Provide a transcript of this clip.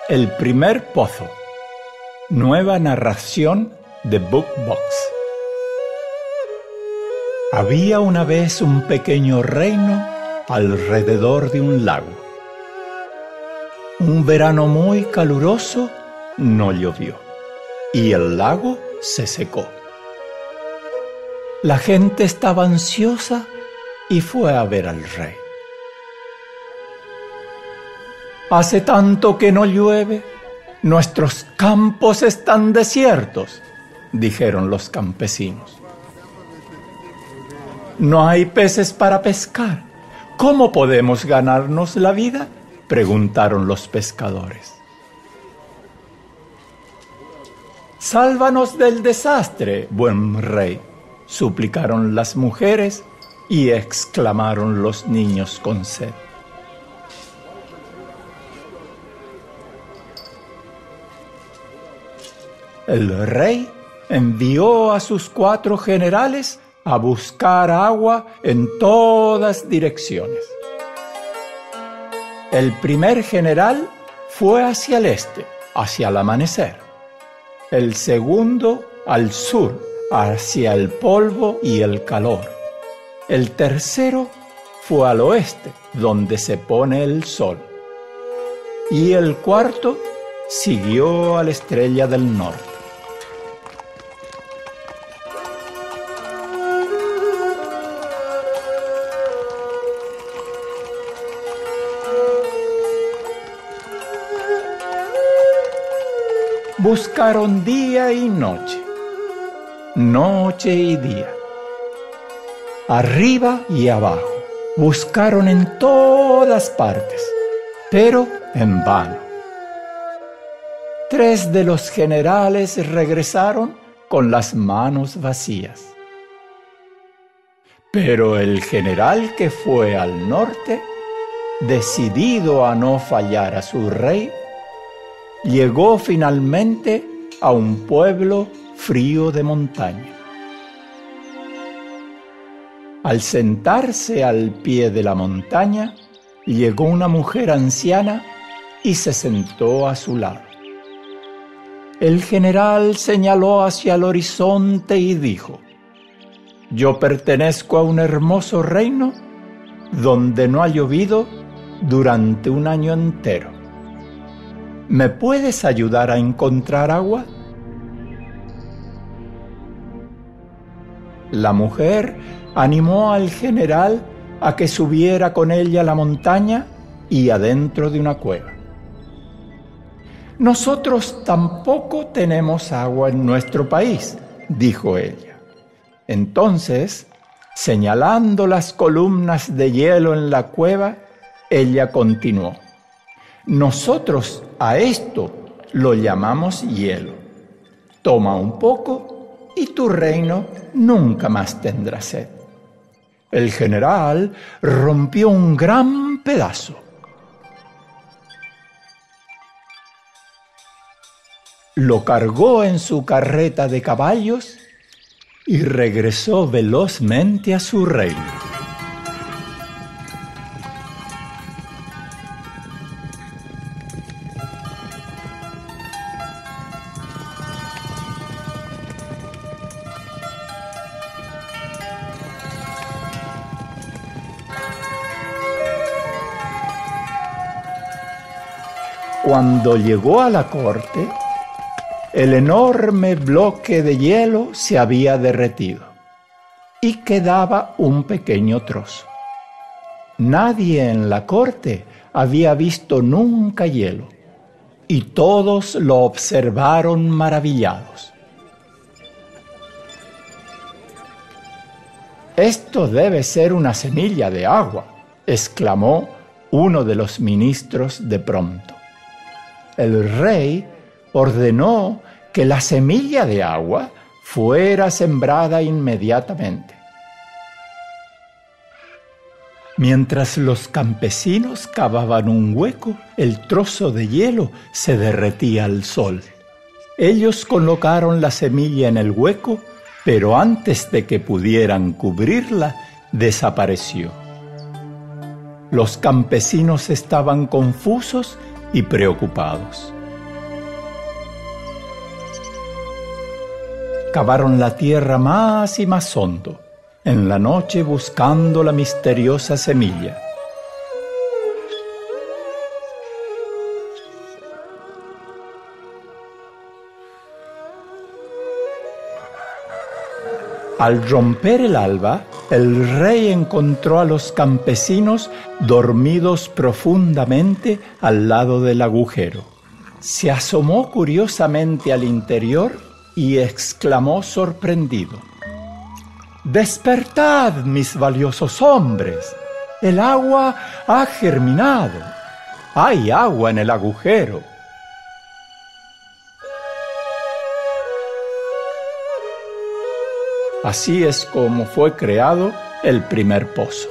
El primer pozo. Nueva narración de BookBox. Había una vez un pequeño reino alrededor de un lago. Un verano muy caluroso no llovió y el lago se secó. La gente estaba ansiosa y fue a ver al rey. «Hace tanto que no llueve, nuestros campos están desiertos», dijeron los campesinos. «No hay peces para pescar. ¿Cómo podemos ganarnos la vida?», preguntaron los pescadores. «Sálvanos del desastre, buen rey», suplicaron las mujeres y exclamaron los niños con sed. El rey envió a sus 4 generales a buscar agua en todas direcciones. El primer general fue hacia el este, hacia el amanecer. El segundo al sur, hacia el polvo y el calor. El tercero fue al oeste, donde se pone el sol. Y el cuarto siguió a la estrella del norte. Buscaron día y noche, noche y día, arriba y abajo. Buscaron en todas partes, pero en vano. 3 de los generales regresaron con las manos vacías. Pero el general que fue al norte, decidido a no fallar a su rey, llegó finalmente a un pueblo frío de montaña. Al sentarse al pie de la montaña, llegó una mujer anciana y se sentó a su lado. El general señaló hacia el horizonte y dijo: «Yo pertenezco a un hermoso reino donde no ha llovido durante un año entero. ¿Me puedes ayudar a encontrar agua?». La mujer animó al general a que subiera con ella a la montaña y adentro de una cueva. «Nosotros tampoco tenemos agua en nuestro país», dijo ella. Entonces, señalando las columnas de hielo en la cueva, ella continuó: «Nosotros a esto lo llamamos hielo. Toma un poco y tu reino nunca más tendrá sed». El general rompió un gran pedazo. Lo cargó en su carreta de caballos y regresó velozmente a su reino. Cuando llegó a la corte, el enorme bloque de hielo se había derretido y quedaba un pequeño trozo. Nadie en la corte había visto nunca hielo y todos lo observaron maravillados. «Esto debe ser una semilla de agua», exclamó uno de los ministros de pronto. El rey ordenó que la semilla de agua fuera sembrada inmediatamente. Mientras los campesinos cavaban un hueco, el trozo de hielo se derretía al sol. Ellos colocaron la semilla en el hueco, pero antes de que pudieran cubrirla, desapareció. Los campesinos estaban confusos y preocupados. cavaron la tierra más y más hondo, en la noche buscando la misteriosa semilla. Al romper el alba, el rey encontró a los campesinos dormidos profundamente al lado del agujero. Se asomó curiosamente al interior y exclamó sorprendido: «¡Despertad, mis valiosos hombres! El agua ha germinado. Hay agua en el agujero». Así es como fue creado el primer pozo.